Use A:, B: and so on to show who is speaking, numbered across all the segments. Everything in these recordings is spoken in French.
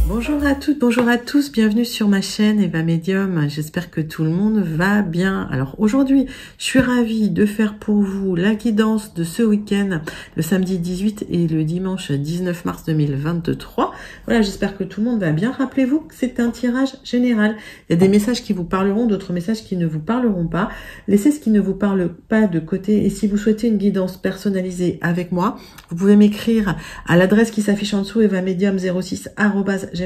A: Bonjour à toutes, bonjour à tous, bienvenue sur ma chaîne Eva Medium, j'espère que tout le monde va bien. Alors aujourd'hui, je suis ravie de faire pour vous la guidance de ce week-end, le samedi 18 et le dimanche 19 mars 2023. Voilà, j'espère que tout le monde va bien. Rappelez-vous que c'est un tirage général. Il y a des messages qui vous parleront, d'autres messages qui ne vous parleront pas. Laissez ce qui ne vous parle pas de côté et si vous souhaitez une guidance personnalisée avec moi, vous pouvez m'écrire à l'adresse qui s'affiche en dessous, evamedium06@gmail.com.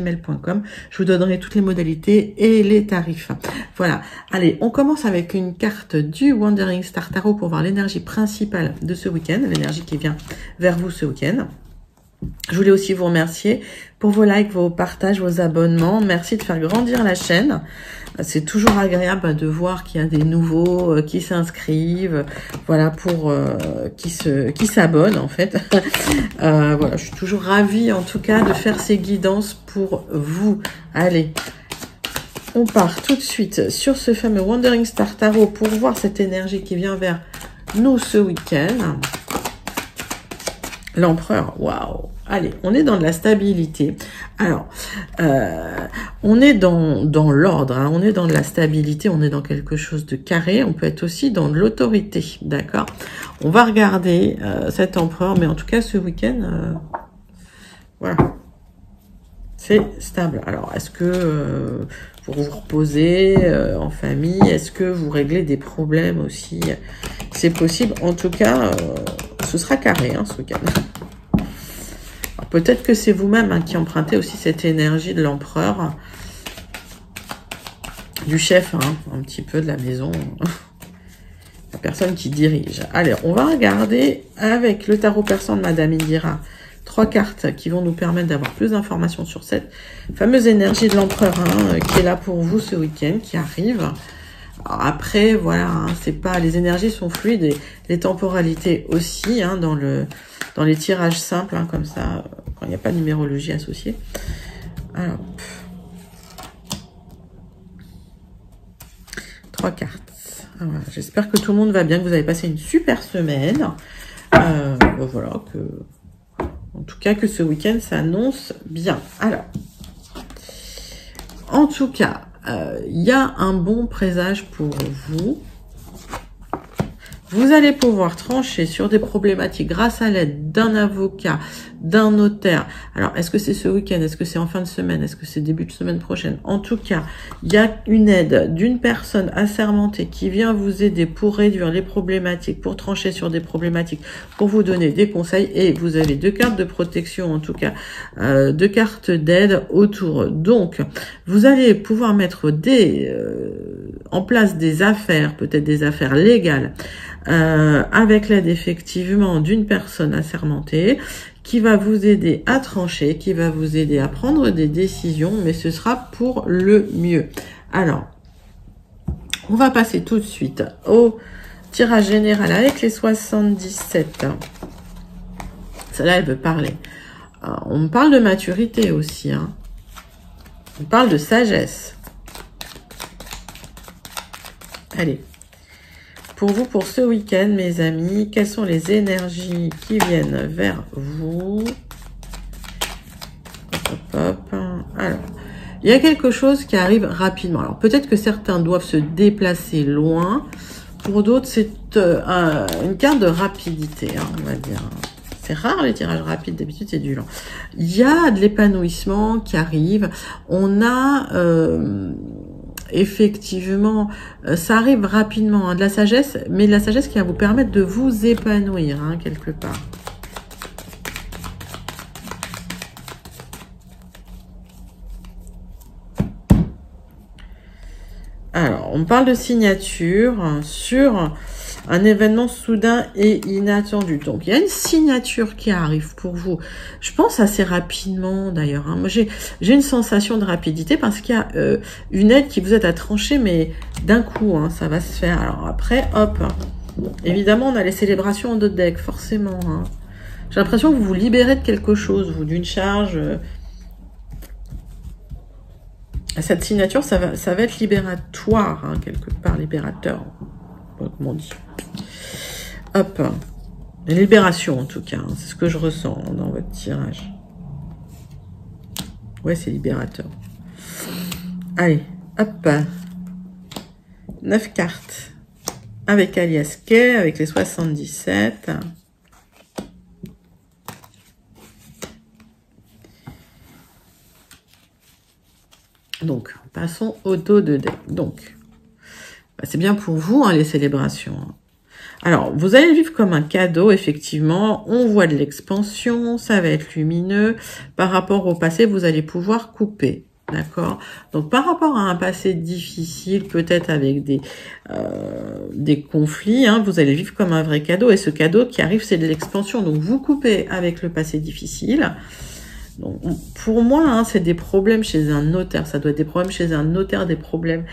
A: Je vous donnerai toutes les modalités et les tarifs. Voilà. Allez, on commence avec une carte du Wandering Star Tarot pour voir l'énergie principale de ce week-end, l'énergie qui vient vers vous ce week-end. Je voulais aussi vous remercier pour vos likes, vos partages, vos abonnements. Merci de faire grandir la chaîne. C'est toujours agréable de voir qu'il y a des nouveaux qui s'inscrivent, voilà, pour qui s'abonnent en fait. Voilà, je suis toujours ravie en tout cas de faire ces guidances pour vous. Allez, on part tout de suite sur ce fameux Wandering Star Tarot pour voir cette énergie qui vient vers nous ce week-end. L'empereur, waouh! Allez, on est dans de la stabilité. Alors, on est dans l'ordre, hein, on est dans de la stabilité, on est dans quelque chose de carré. On peut être aussi dans de l'autorité, d'accord? On va regarder cet empereur, mais en tout cas, ce week-end, voilà, c'est stable. Alors, est-ce que pour vous reposer en famille, est-ce que vous réglez des problèmes aussi? C'est possible. En tout cas, ce sera carré hein, ce week-end. Peut-être que c'est vous-même hein, qui empruntez aussi cette énergie de l'empereur, du chef, hein, un petit peu de la maison, la personne qui dirige. Allez, on va regarder avec le tarot persan de Madame Indira, 3 cartes qui vont nous permettre d'avoir plus d'informations sur cette fameuse énergie de l'empereur hein, qui est là pour vous ce week-end, qui arrive. Alors après, voilà, hein, c'est pas, les énergies sont fluides et les temporalités aussi, hein, dans les tirages simples, hein, comme ça, quand il n'y a pas de numérologie associée. Alors, 3 cartes. Voilà, j'espère que tout le monde va bien, que vous avez passé une super semaine. Voilà, en tout cas, que ce week-end s'annonce bien. Alors, en tout cas, il y a un bon présage pour vous. Vous allez pouvoir trancher sur des problématiques grâce à l'aide d'un avocat, d'un notaire. Alors, est-ce que c'est ce week-end? Est-ce que c'est en fin de semaine? Est-ce que c'est début de semaine prochaine? En tout cas, il y a une aide d'une personne assermentée qui vient vous aider pour réduire les problématiques, pour trancher sur des problématiques, pour vous donner des conseils. Et vous avez 2 cartes de protection, en tout cas, 2 cartes d'aide autour. Donc, vous allez pouvoir mettre en place des affaires, peut-être des affaires légales, avec l'aide effectivement d'une personne assermentée qui va vous aider à trancher, qui va vous aider à prendre des décisions, mais ce sera pour le mieux. Alors, on va passer tout de suite au tirage général avec les 77. Celle-là, elle veut parler. On me parle de maturité aussi, hein. On parle de sagesse. Allez. Pour vous, pour ce week-end, mes amis, quelles sont les énergies qui viennent vers vous? Hop, hop, hop. Alors, il y a quelque chose qui arrive rapidement. Alors, peut-être que certains doivent se déplacer loin. Pour d'autres, c'est une carte de rapidité, hein, on va dire. C'est rare les tirages rapides, d'habitude c'est du lent. Il y a de l'épanouissement qui arrive. On a... effectivement, ça arrive rapidement, hein, de la sagesse, mais de la sagesse qui va vous permettre de vous épanouir, hein, quelque part. Alors, on parle de signature sur un événement soudain et inattendu. Donc, il y a une signature qui arrive pour vous. Je pense assez rapidement, d'ailleurs. Hein. Moi, j'ai une sensation de rapidité parce qu'il y a une aide qui vous aide à trancher, mais d'un coup, hein, ça va se faire. Alors après, hop. Évidemment, on a les célébrations en dos de deck, forcément. Hein. J'ai l'impression que vous vous libérez de quelque chose, vous, d'une charge. Cette signature, ça va être libératoire, hein, quelque part, libérateur. Comme on dit. Hop. Libération, en tout cas. Hein, c'est ce que je ressens dans votre tirage. Ouais, c'est libérateur. Allez, hop. 9 cartes. Avec Alias Kay, avec les 77. Donc, passons au dos de deck. Donc, bah, c'est bien pour vous, hein, les célébrations. Hein. Alors, vous allez le vivre comme un cadeau, effectivement. On voit de l'expansion, ça va être lumineux. Par rapport au passé, vous allez pouvoir couper. D'accord? Donc, par rapport à un passé difficile, peut-être avec des conflits, hein, vous allez vivre comme un vrai cadeau. Et ce cadeau qui arrive, c'est de l'expansion. Donc, vous coupez avec le passé difficile. Donc, pour moi, hein, c'est des problèmes chez un notaire. Ça doit être des problèmes chez un notaire, des problèmes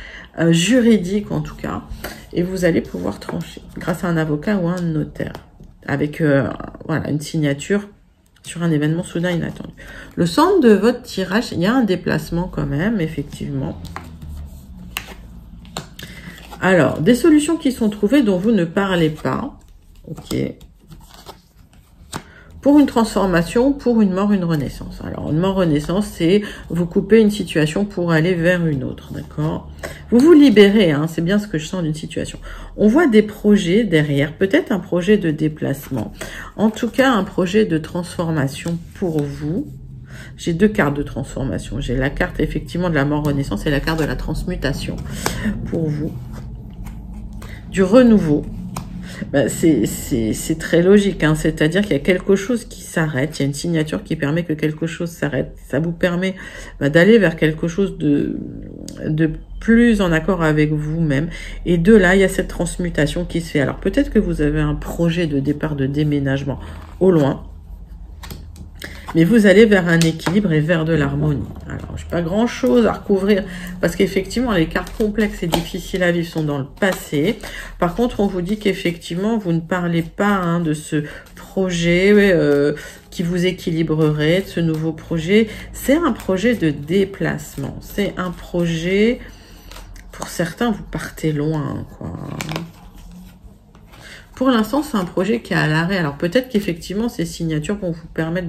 A: juridiques en tout cas. Et vous allez pouvoir trancher grâce à un avocat ou un notaire. Avec voilà, une signature sur un événement soudain inattendu. Le centre de votre tirage, il y a un déplacement quand même, effectivement. Alors, des solutions qui sont trouvées dont vous ne parlez pas. Ok. Pour une transformation, pour une mort, une renaissance. Alors, une mort, renaissance, c'est vous couper une situation pour aller vers une autre, d'accord? Vous vous libérez, hein, c'est bien ce que je sens d'une situation. On voit des projets derrière, peut-être un projet de déplacement. En tout cas, un projet de transformation pour vous. J'ai deux cartes de transformation. J'ai la carte, effectivement, de la mort, renaissance et la carte de la transmutation pour vous. Du renouveau. Ben, c'est très logique, hein. C'est-à-dire qu'il y a quelque chose qui s'arrête, il y a une signature qui permet que quelque chose s'arrête. Ça vous permet d'aller vers quelque chose de plus en accord avec vous-même. Et de là, il y a cette transmutation qui se fait. Alors peut-être que vous avez un projet de départ, de déménagement au loin. Mais vous allez vers un équilibre et vers de l'harmonie. Alors, je n'ai pas grand-chose à recouvrir parce qu'effectivement, les cartes complexes et difficiles à vivre sont dans le passé. Par contre, on vous dit qu'effectivement, vous ne parlez pas hein, de ce projet qui vous équilibrerait, de ce nouveau projet. C'est un projet de déplacement. C'est un projet, pour certains, vous partez loin, quoi. Pour l'instant, c'est un projet qui est à l'arrêt. Alors peut-être qu'effectivement, ces signatures vont vous permettre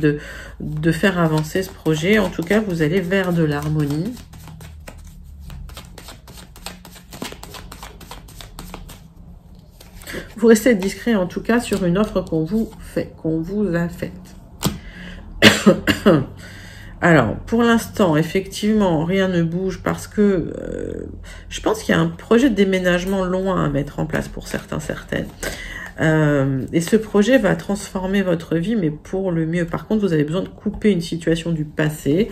A: de faire avancer ce projet. En tout cas, vous allez vers de l'harmonie. Vous restez discret, en tout cas, sur une offre qu'on vous a faite. Alors, pour l'instant, effectivement, rien ne bouge parce que je pense qu'il y a un projet de déménagement loin à mettre en place pour certains, certaines. Et ce projet va transformer votre vie, mais pour le mieux. Par contre, vous avez besoin de couper une situation du passé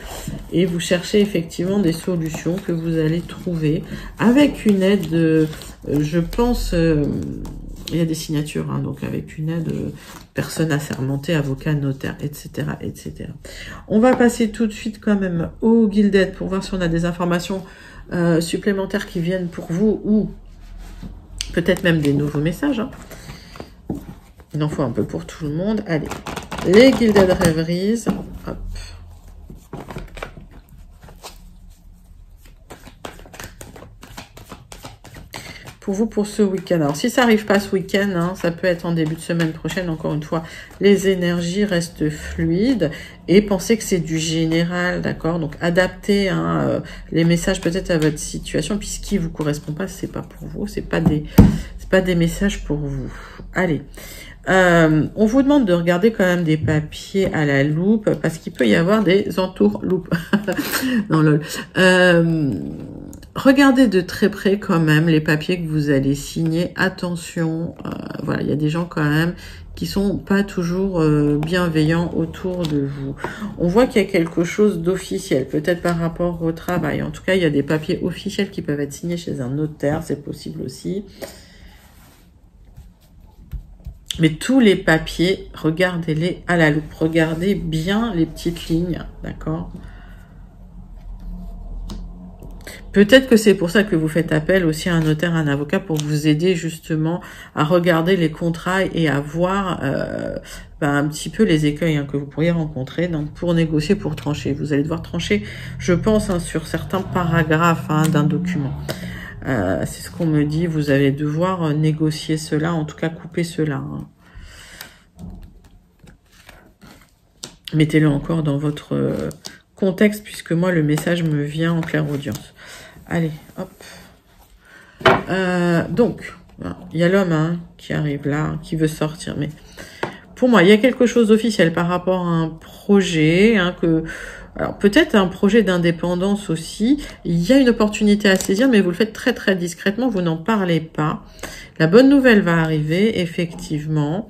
A: et vous cherchez effectivement des solutions que vous allez trouver avec une aide, je pense, il y a des signatures, hein, donc avec une aide, personne assermentée, avocat, notaire, etc., etc. On va passer tout de suite quand même au Gilded pour voir si on a des informations supplémentaires qui viennent pour vous ou peut-être même des nouveaux messages, hein. Il en faut un peu pour tout le monde. Allez, les Gilded Rêveries. Hop. Pour vous, pour ce week-end. Alors, si ça n'arrive pas ce week-end, hein, ça peut être en début de semaine prochaine. Encore une fois, les énergies restent fluides. Et pensez que c'est du général, d'accord? Donc, adaptez hein, les messages peut-être à votre situation. Puis, ce qui ne vous correspond pas, c'est pas pour vous. C'est pas des messages pour vous. Allez. On vous demande de regarder quand même des papiers à la loupe parce qu'il peut y avoir des entourloupes. Non, lol. Regardez de très près quand même les papiers que vous allez signer. Attention, voilà, il y a des gens quand même qui sont pas toujours bienveillants autour de vous. On voit qu'il y a quelque chose d'officiel, peut-être par rapport au travail. En tout cas, il y a des papiers officiels qui peuvent être signés chez un notaire, c'est possible aussi. Mais tous les papiers, regardez-les à la loupe. Regardez bien les petites lignes, d'accord? Peut-être que c'est pour ça que vous faites appel aussi à un notaire, à un avocat, pour vous aider justement à regarder les contrats et à voir un petit peu les écueils hein, que vous pourriez rencontrer. Donc pour négocier, pour trancher. Vous allez devoir trancher, je pense, hein, sur certains paragraphes hein, d'un document. C'est ce qu'on me dit, vous allez devoir négocier cela, en tout cas couper cela. Hein. Mettez-le encore dans votre contexte, puisque moi, le message me vient en clairaudience. Allez, hop. Donc, il y a l'homme hein, qui arrive là, qui veut sortir. Mais pour moi, il y a quelque chose d'officiel par rapport à un projet. Hein, alors, peut-être un projet d'indépendance aussi. Il y a une opportunité à saisir, mais vous le faites très, très discrètement. Vous n'en parlez pas. La bonne nouvelle va arriver, effectivement.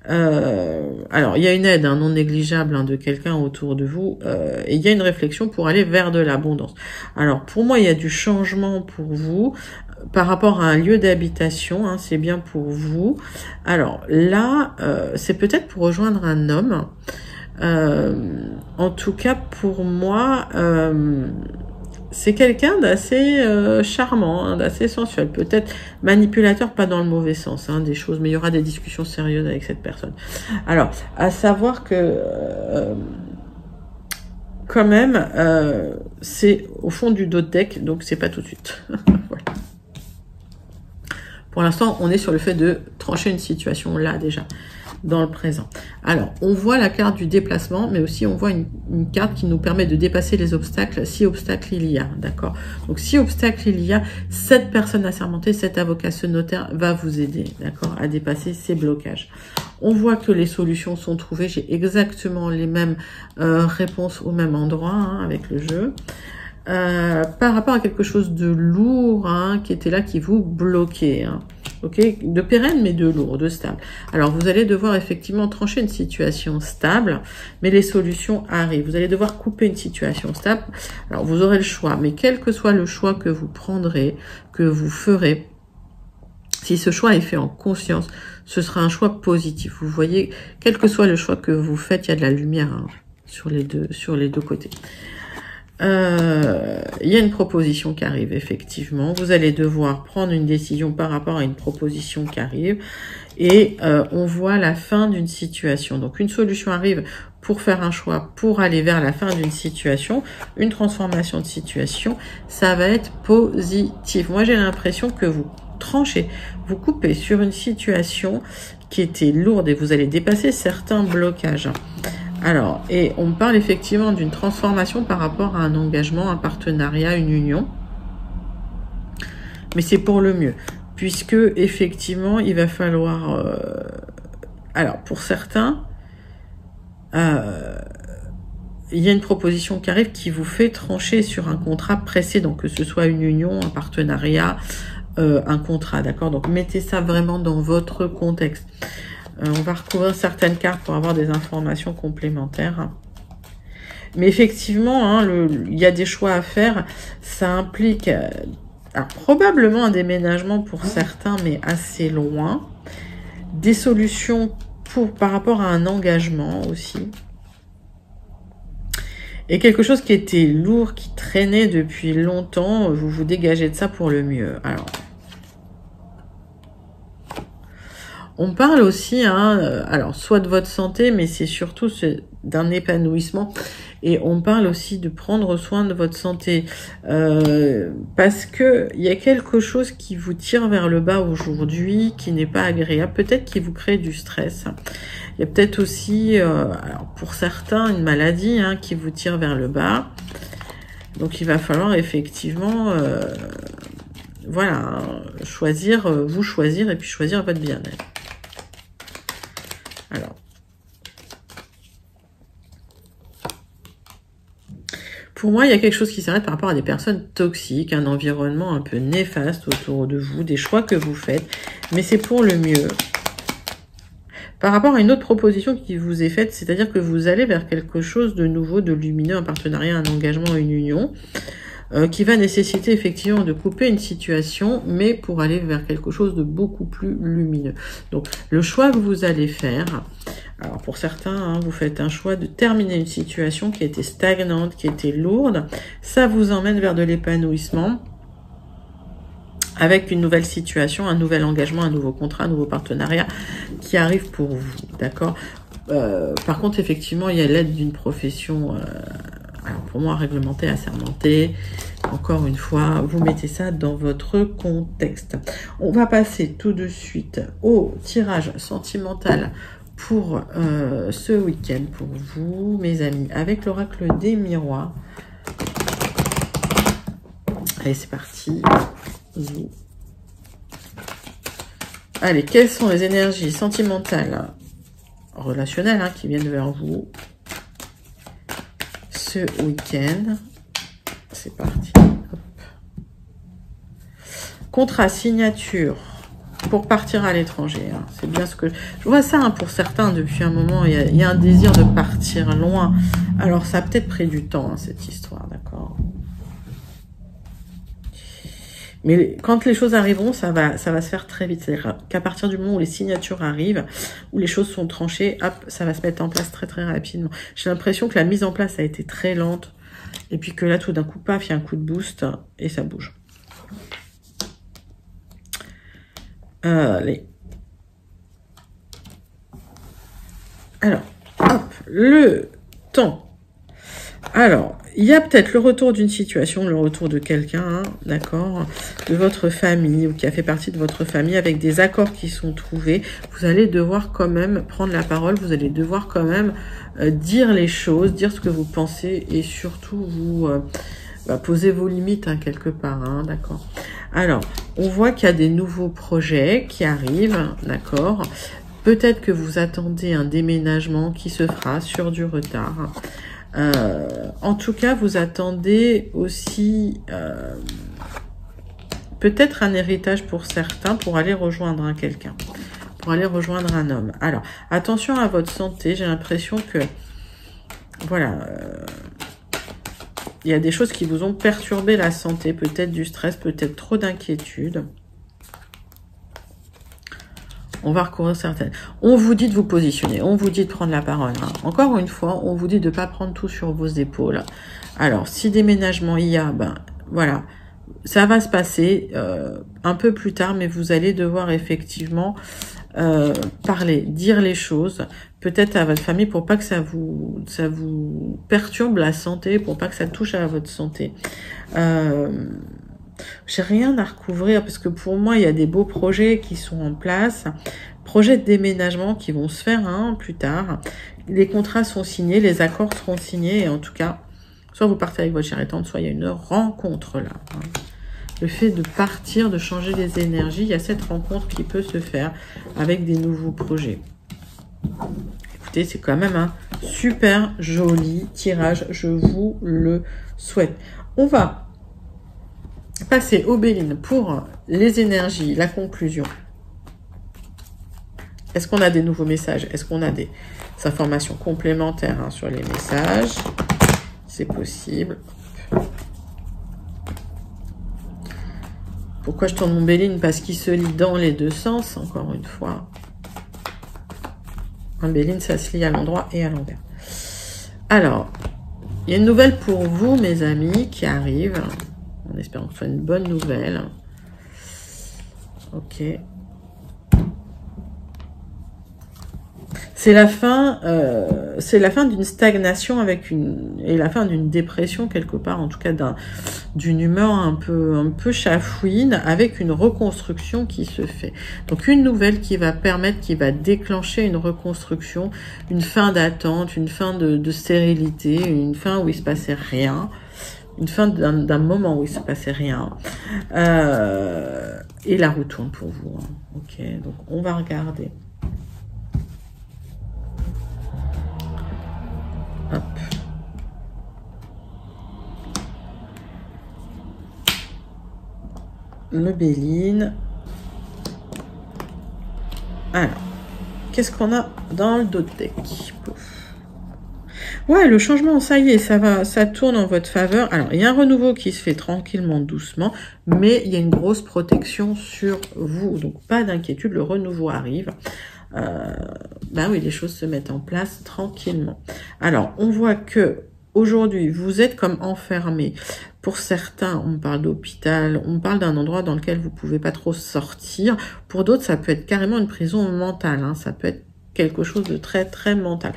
A: Alors, il y a une aide non négligeable de quelqu'un autour de vous et il y a une réflexion pour aller vers de l'abondance. Alors, pour moi, il y a du changement pour vous par rapport à un lieu d'habitation, hein, c'est bien pour vous. Alors là, c'est peut-être pour rejoindre un homme. En tout cas, pour moi, c'est quelqu'un d'assez charmant, hein, d'assez sensuel, peut-être manipulateur, pas dans le mauvais sens, hein, des choses, mais il y aura des discussions sérieuses avec cette personne. Alors, à savoir que quand même, c'est au fond du dos de deck, donc c'est pas tout de suite. Voilà. Pour l'instant, on est sur le fait de trancher une situation là déjà, dans le présent. Alors, on voit la carte du déplacement, mais aussi on voit une carte qui nous permet de dépasser les obstacles, si obstacles il y a, d'accord? Donc, si obstacle il y a, cette personne assermentée, cet avocat, ce notaire va vous aider, d'accord, à dépasser ces blocages. On voit que les solutions sont trouvées, j'ai exactement les mêmes réponses au même endroit hein, avec le jeu. Par rapport à quelque chose de lourd hein, qui était là, qui vous bloquait, hein. Ok, de pérenne mais de lourd, de stable. Alors vous allez devoir effectivement trancher une situation stable, mais les solutions arrivent. Vous allez devoir couper une situation stable. Alors vous aurez le choix, mais quel que soit le choix que vous prendrez, que vous ferez, si ce choix est fait en conscience, ce sera un choix positif. Vous voyez, quel que soit le choix que vous faites, il y a de la lumière hein, sur les deux côtés. Il y a une proposition qui arrive, effectivement. Vous allez devoir prendre une décision par rapport à une proposition qui arrive. Et on voit la fin d'une situation. Donc, une solution arrive pour faire un choix, pour aller vers la fin d'une situation. Une transformation de situation, ça va être positif. Moi, j'ai l'impression que vous tranchez, vous coupez sur une situation qui était lourde et vous allez dépasser certains blocages. Alors, et on parle effectivement d'une transformation par rapport à un engagement, un partenariat, une union. Mais c'est pour le mieux. Puisque, effectivement, il va falloir... alors, pour certains, il y a une proposition qui arrive qui vous fait trancher sur un contrat précédent, que ce soit une union, un partenariat, un contrat, d'accord? Donc, mettez ça vraiment dans votre contexte. On va recouvrir certaines cartes pour avoir des informations complémentaires. Mais effectivement, hein, il y a des choix à faire. Ça implique alors, probablement un déménagement pour certains, mais assez loin. Des solutions par rapport à un engagement aussi. Et quelque chose qui était lourd, qui traînait depuis longtemps, vous vous dégagez de ça pour le mieux. Alors, on parle aussi, hein, alors soit de votre santé, mais c'est surtout d'un épanouissement. Et on parle aussi de prendre soin de votre santé. Parce que il y a quelque chose qui vous tire vers le bas aujourd'hui, qui n'est pas agréable. Peut-être qui vous crée du stress. Il y a peut-être aussi, alors pour certains, une maladie hein, qui vous tire vers le bas. Donc il va falloir effectivement... voilà, vous choisir et puis choisir votre bien-être. Alors, pour moi, il y a quelque chose qui s'arrête par rapport à des personnes toxiques, un environnement un peu néfaste autour de vous, des choix que vous faites, mais c'est pour le mieux. Par rapport à une autre proposition qui vous est faite, c'est-à-dire que vous allez vers quelque chose de nouveau, de lumineux, un partenariat, un engagement, une union, qui va nécessiter effectivement de couper une situation, mais pour aller vers quelque chose de beaucoup plus lumineux. Donc, le choix que vous allez faire, alors pour certains, hein, vous faites un choix de terminer une situation qui était stagnante, qui était lourde, ça vous emmène vers de l'épanouissement, avec une nouvelle situation, un nouvel engagement, un nouveau contrat, un nouveau partenariat qui arrive pour vous, d'accord? Par contre, effectivement, il y a l'aide d'une profession... alors pour moi, réglementé, assermenté, encore une fois, vous mettez ça dans votre contexte. On va passer tout de suite au tirage sentimental pour ce week-end pour vous, mes amis, avec l'oracle des miroirs. Allez, c'est parti. Allez, quelles sont les énergies sentimentales, relationnelles, qui viennent vers vous ce week-end? C'est parti. Hop. Contrat, signature pour partir à l'étranger. C'est bien ce que... Je vois ça pour certains depuis un moment. Il y a un désir de partir loin. Alors, ça a peut-être pris du temps, cette histoire, d'accord? Mais quand les choses arriveront, ça va se faire très vite. C'est-à-dire qu'à partir du moment où les signatures arrivent, où les choses sont tranchées, hop, ça va se mettre en place très très rapidement. J'ai l'impression que la mise en place a été très lente. Et puis que là, tout d'un coup, paf, il y a un coup de boost et ça bouge. Allez. Alors, hop, le temps. Alors, il y a peut-être le retour d'une situation, le retour de quelqu'un, d'accord, de votre famille ou qui a fait partie de votre famille avec des accords qui sont trouvés. Vous allez devoir quand même prendre la parole, vous allez devoir quand même dire les choses, dire ce que vous pensez et surtout vous poser vos limites quelque part, d'accord. Alors, on voit qu'il y a des nouveaux projets qui arrivent, d'accord. Peut-être que vous attendez un déménagement qui se fera sur du retard. En tout cas, vous attendez aussi peut-être un héritage pour certains pour aller rejoindre quelqu'un, pour aller rejoindre un homme. Alors, attention à votre santé. J'ai l'impression que, voilà, il y a des choses qui vous ont perturbé la santé, peut-être du stress, peut-être trop d'inquiétude. On va recourir certaines. On vous dit de vous positionner, on vous dit de prendre la parole. Encore une fois, on vous dit de ne pas prendre tout sur vos épaules. Alors, si déménagement il y a, voilà, ça va se passer un peu plus tard, mais vous allez devoir effectivement parler, dire les choses, peut-être à votre famille pour pas que ça vous perturbe la santé, pour pas que ça touche à votre santé. J'ai rien à recouvrir parce que pour moi, il y a des beaux projets qui sont en place. Projets de déménagement qui vont se faire plus tard. Les contrats sont signés, les accords seront signés. Et en tout cas, soit vous partez avec votre chère étante, soit il y a une rencontre là. Le fait de partir, de changer les énergies, il y a cette rencontre qui peut se faire avec des nouveaux projets. Écoutez, c'est quand même un super joli tirage. Je vous le souhaite. On va passer au Béline pour les énergies, la conclusion. Est-ce qu'on a des nouveaux messages? Est-ce qu'on a des informations complémentaires sur les messages? C'est possible. Pourquoi je tourne mon Béline? Parce qu'il se lit dans les deux sens, encore une fois. Un Béline, ça se lit à l'endroit et à l'envers. Alors, il y a une nouvelle pour vous, mes amis, qui arrive. En espérant que ce soit une bonne nouvelle. Ok. C'est la fin d'une stagnation et la fin d'une dépression quelque part, en tout cas d'une humeur un peu chafouine, avec une reconstruction qui se fait. Donc une nouvelle qui va déclencher une reconstruction, une fin d'attente, une fin de stérilité, une fin où il se passait rien. Une fin d'un moment où il ne se passait rien. Et la roue tourne pour vous. Ok, donc on va regarder. Hop. Le Béline. Alors, qu'est-ce qu'on a dans le dos de deck? Ouais, le changement, ça y est, ça tourne en votre faveur. Alors, il y a un renouveau qui se fait tranquillement, doucement, mais il y a une grosse protection sur vous. Donc, pas d'inquiétude, le renouveau arrive. Oui, les choses se mettent en place tranquillement. Alors, on voit que aujourd'hui, vous êtes comme enfermé. Pour certains, on parle d'hôpital, on parle d'un endroit dans lequel vous pouvez pas trop sortir. Pour d'autres, ça peut être carrément une prison mentale. Ça peut être quelque chose de très très mental.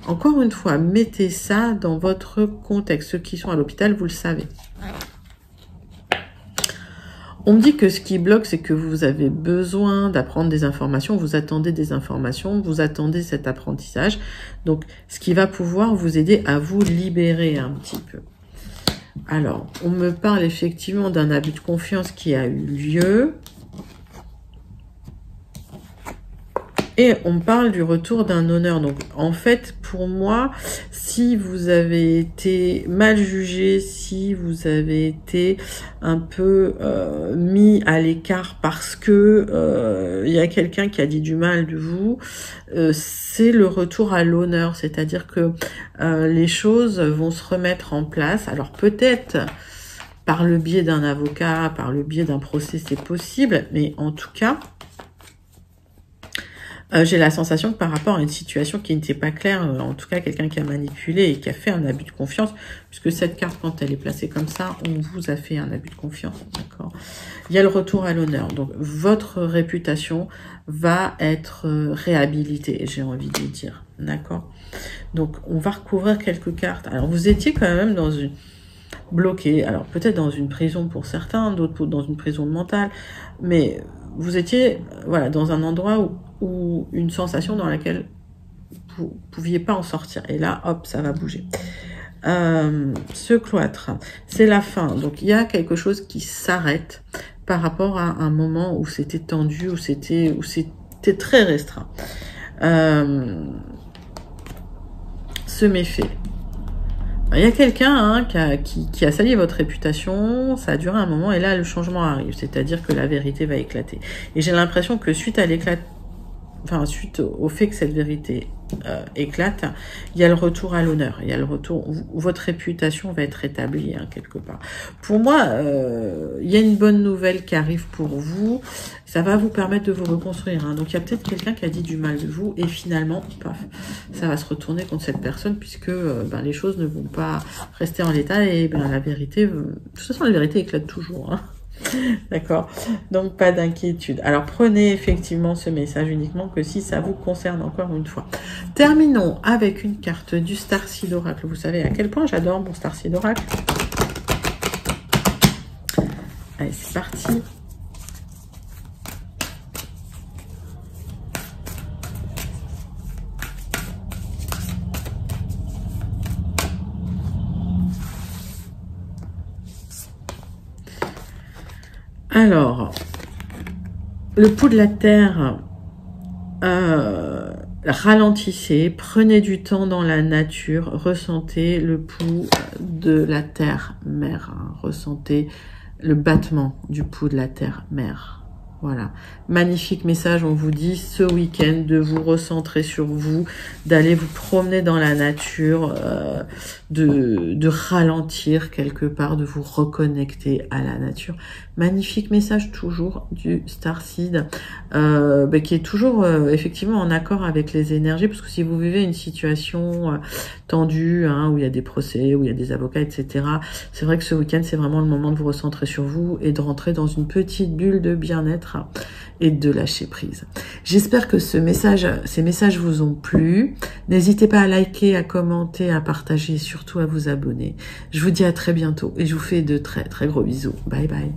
A: Encore une fois, mettez ça dans votre contexte. Ceux qui sont à l'hôpital, vous le savez. On me dit que ce qui bloque, c'est que vous avez besoin d'apprendre des informations, vous attendez des informations, vous attendez cet apprentissage. Donc, ce qui va pouvoir vous aider à vous libérer un petit peu. Alors, on me parle effectivement d'un abus de confiance qui a eu lieu. Et on me parle du retour d'un honneur. Donc, en fait, pour moi, si vous avez été mal jugé, si vous avez été un peu mis à l'écart parce que y a quelqu'un qui a dit du mal de vous, c'est le retour à l'honneur. C'est-à-dire que les choses vont se remettre en place. Alors, peut-être par le biais d'un avocat, par le biais d'un procès, c'est possible. Mais en tout cas... j'ai la sensation que par rapport à une situation qui n'était pas claire, en tout cas quelqu'un qui a manipulé et qui a fait un abus de confiance, puisque cette carte, quand elle est placée comme ça, on vous a fait un abus de confiance, d'accord. Il y a le retour à l'honneur, donc votre réputation va être réhabilitée, j'ai envie de dire, d'accord. Donc on va recouvrir quelques cartes. Alors vous étiez quand même dans une... bloqué, alors peut-être dans une prison pour certains, d'autres dans une prison mentale, mais vous étiez voilà dans un endroit où une sensation dans laquelle vous pouviez pas en sortir, et là hop ça va bouger. Ce cloître, c'est la fin, donc il y a quelque chose qui s'arrête par rapport à un moment où c'était tendu, où c'était très restreint. Ce méfait. Il y a quelqu'un qui a sali votre réputation, ça a duré un moment et là le changement arrive, c'est-à-dire que la vérité va éclater. Et j'ai l'impression que suite à l'éclat, enfin suite au fait que cette vérité éclate, il y a le retour à l'honneur, il y a le retour, votre réputation va être rétablie hein, quelque part. Pour moi, il y a une bonne nouvelle qui arrive pour vous, ça va vous permettre de vous reconstruire. Hein. Donc il y a peut-être quelqu'un qui a dit du mal de vous et finalement, paf, ça va se retourner contre cette personne puisque les choses ne vont pas rester en l'état et la vérité, de toute façon la vérité éclate toujours. Hein. D'accord, donc pas d'inquiétude. Alors prenez effectivement ce message uniquement que si ça vous concerne encore une fois. Terminons avec une carte du Starseed Oracle. Vous savez à quel point j'adore mon Starseed Oracle. Allez, c'est parti. Alors, le pouls de la terre, ralentissez, prenez du temps dans la nature, ressentez le pouls de la terre-mère, hein, ressentez le battement du pouls de la terre-mère. Voilà, magnifique message, on vous dit ce week-end de vous recentrer sur vous, d'aller vous promener dans la nature, de ralentir quelque part, de vous reconnecter à la nature. Magnifique message toujours du Starseed, qui est toujours effectivement en accord avec les énergies, parce que si vous vivez une situation tendue, hein, où il y a des procès, où il y a des avocats, etc., c'est vrai que ce week-end, c'est vraiment le moment de vous recentrer sur vous et de rentrer dans une petite bulle de bien-être et de lâcher prise. J'espère que ces messages vous ont plu. N'hésitez pas à liker, à commenter, à partager et surtout à vous abonner. Je vous dis à très bientôt et je vous fais de très très gros bisous. Bye bye.